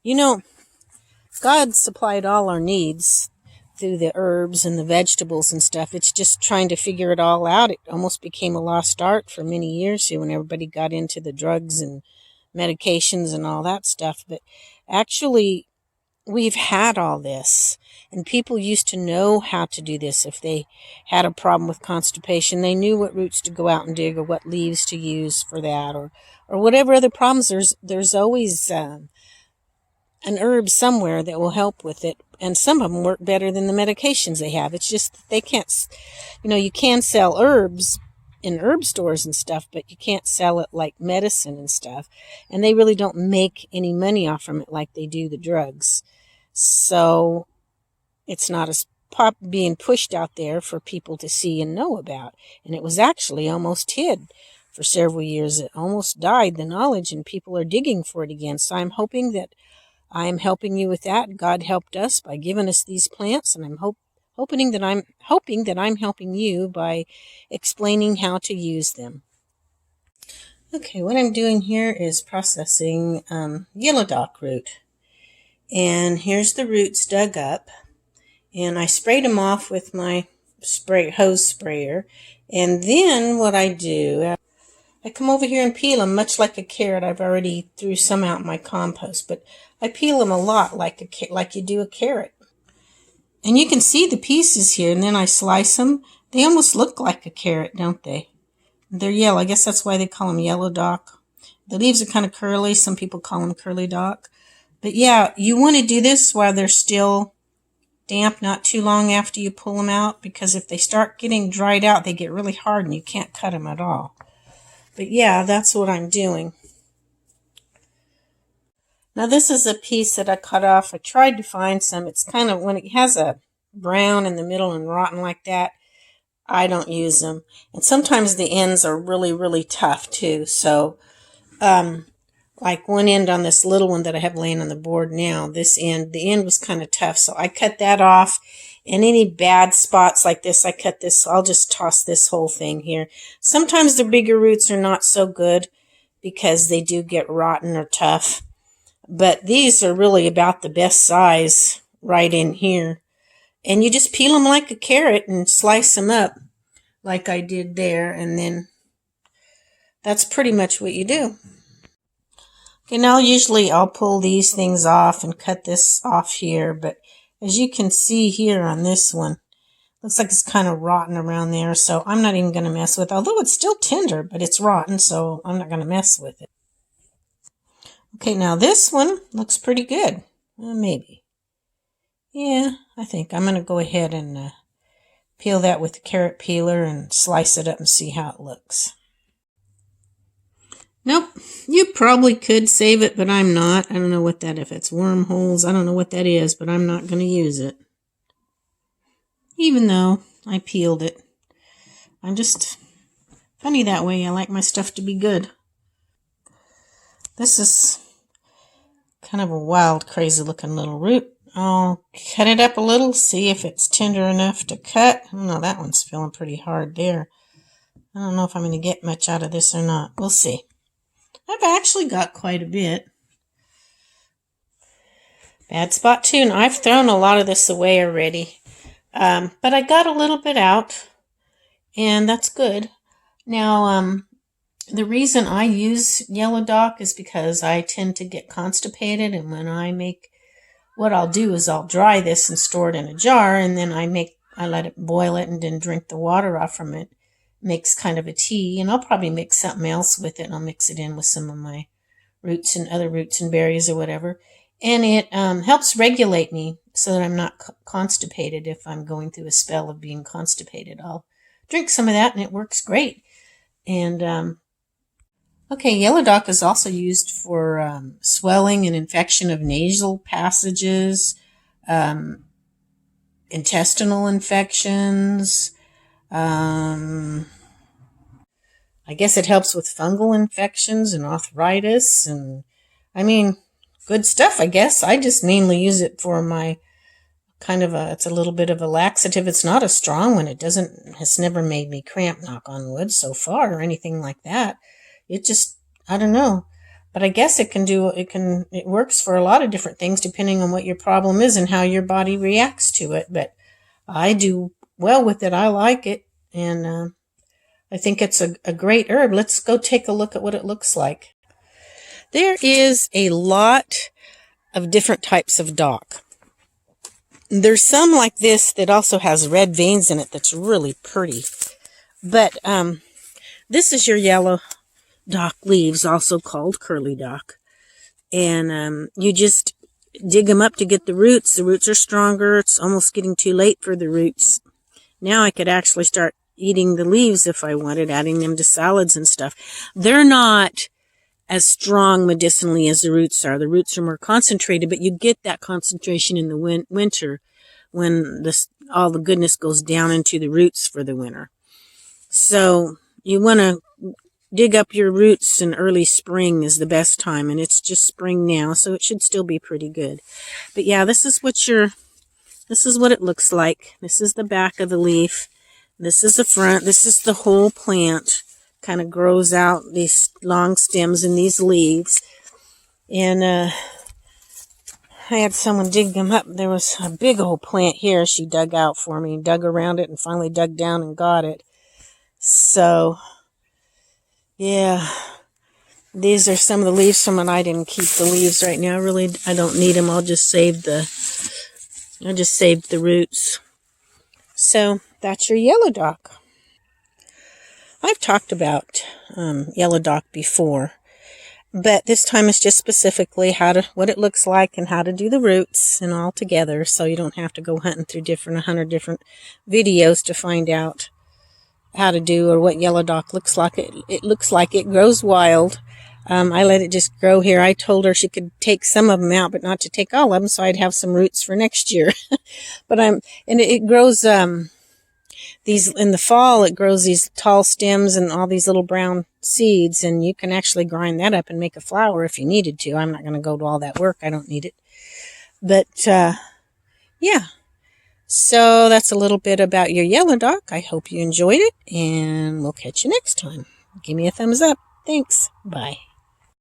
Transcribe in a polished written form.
You know, God supplied all our needs through the herbs and the vegetables and stuff. It's just trying to figure it all out. It almost became a lost art for many years here when everybody got into the drugs and medications and all that stuff. But actually, we've had all this, and people used to know how to do this. If they had a problem with constipation, they knew what roots to go out and dig or what leaves to use for that, or whatever other problems. There's always an herb somewhere that will help with it, and some of them work better than the medications they have. It's just that they can't, you can sell herbs in herb stores and stuff, but you can't sell it like medicine and stuff, and they really don't make any money off from it like they do the drugs. So it's not as being pushed out there for people to see and know about, and it was actually almost hid for several years. It almost died, the knowledge, and people are digging for it again. So I'm hoping that I'm helping you with that. God helped us by giving us these plants, and I'm hoping that I'm helping you by explaining how to use them. Okay, what I'm doing here is processing yellow dock root. And here's the roots dug up. And I sprayed them off with my hose sprayer. And then what I do, I come over here and peel them much like a carrot. I've already threw some out in my compost, but I peel them a lot like you do a carrot. And you can see the pieces here, and then I slice them. They almost look like a carrot, don't they? They're yellow. I guess that's why they call them yellow dock. The leaves are kind of curly. Some people call them curly dock. But yeah, you want to do this while they're still damp, not too long after you pull them out, because if they start getting dried out, they get really hard and you can't cut them at all. But yeah, that's what I'm doing. Now this is a piece that I cut off. I tried to find some. It's kind of, when it has a brown in the middle and rotten like that, I don't use them. And sometimes the ends are really, really tough too. So, like one end on this little one that I have laying on the board now, the end was kind of tough. So I cut that off. And any bad spots like this, I cut this. I'll just toss this whole thing here. Sometimes the bigger roots are not so good because they do get rotten or tough. But these are really about the best size right in here. And you just peel them like a carrot and slice them up like I did there. And then that's pretty much what you do. Okay, now usually I'll pull these things off and cut this off here. But as you can see here on this one, looks like it's kind of rotten around there. So I'm not even going to mess with it. Although it's still tender, but it's rotten, so I'm not going to mess with it. Okay, now this one looks pretty good. Well, maybe. Yeah, I think I'm going to go ahead and peel that with the carrot peeler and slice it up and see how it looks. Nope, you probably could save it, but I'm not. I don't know what that, if it's wormholes, I don't know what that is, but I'm not going to use it. Even though I peeled it. I'm just funny that way. I like my stuff to be good. This is kind of a wild, crazy looking little root. I'll cut it up a little, see if it's tender enough to cut. I don't know, that one's feeling pretty hard there. I don't know if I'm going to get much out of this or not. We'll see. I've actually got quite a bit. Bad spot too, and I've thrown a lot of this away already. But I got a little bit out, and that's good. Now, the reason I use yellow dock is because I tend to get constipated, and when I make, what I'll do is I'll dry this and store it in a jar, and then I let it boil it and then drink the water off from it. Makes kind of a tea, and I'll probably mix something else with it, and I'll mix it in with some of my roots and other roots and berries or whatever. And it helps regulate me so that I'm not constipated if I'm going through a spell of being constipated. I'll drink some of that, and it works great. And okay, yellow dock is also used for swelling and infection of nasal passages, intestinal infections. I guess it helps with fungal infections and arthritis, and I mean, good stuff, I guess. I just mainly use it for my it's a little bit of a laxative. It's not a strong one. It's never made me cramp, knock on wood, so far, or anything like that. It just, I don't know. But I guess it works for a lot of different things depending on what your problem is and how your body reacts to it. But I do well with it. I like it. And I think it's a great herb. Let's go take a look at what it looks like. There is a lot of different types of dock. There's some like this that also has red veins in it that's really pretty. But this is your yellow dock leaves, also called curly dock. And you just dig them up to get the roots. The roots are stronger. It's almost getting too late for the roots. Now I could actually start eating the leaves if I wanted, adding them to salads and stuff. They're not as strong medicinally as the roots are. The roots are more concentrated, but you get that concentration in the winter when all the goodness goes down into the roots for the winter. So you want to dig up your roots in early spring is the best time, and it's just spring now, so it should still be pretty good. But yeah, this is what it looks like. This is the back of the leaf. This is the front. This is the whole plant. Kind of grows out these long stems and these leaves. And I had someone dig them up. There was a big old plant here she dug out for me, and dug around it and finally dug down and got it. So yeah, these are some of the leaves from it. I didn't keep the leaves right now. Really, I don't need them. I just saved the roots. So that's your yellow dock. I've talked about yellow dock before, but this time it's just specifically what it looks like and how to do the roots and all together, so you don't have to go hunting through 100 different videos to find out how to do or what yellow dock looks like. It looks like it grows wild. I let it just grow here. I told her she could take some of them out, but not to take all of them, so I'd have some roots for next year. But it grows these in the fall. It grows these tall stems and all these little brown seeds, and you can actually grind that up and make a flour if you needed to. I'm not going to go to all that work. I don't need it. But yeah. So that's a little bit about your yellow dock. I hope you enjoyed it, and we'll catch you next time. Give me a thumbs up. Thanks. Bye.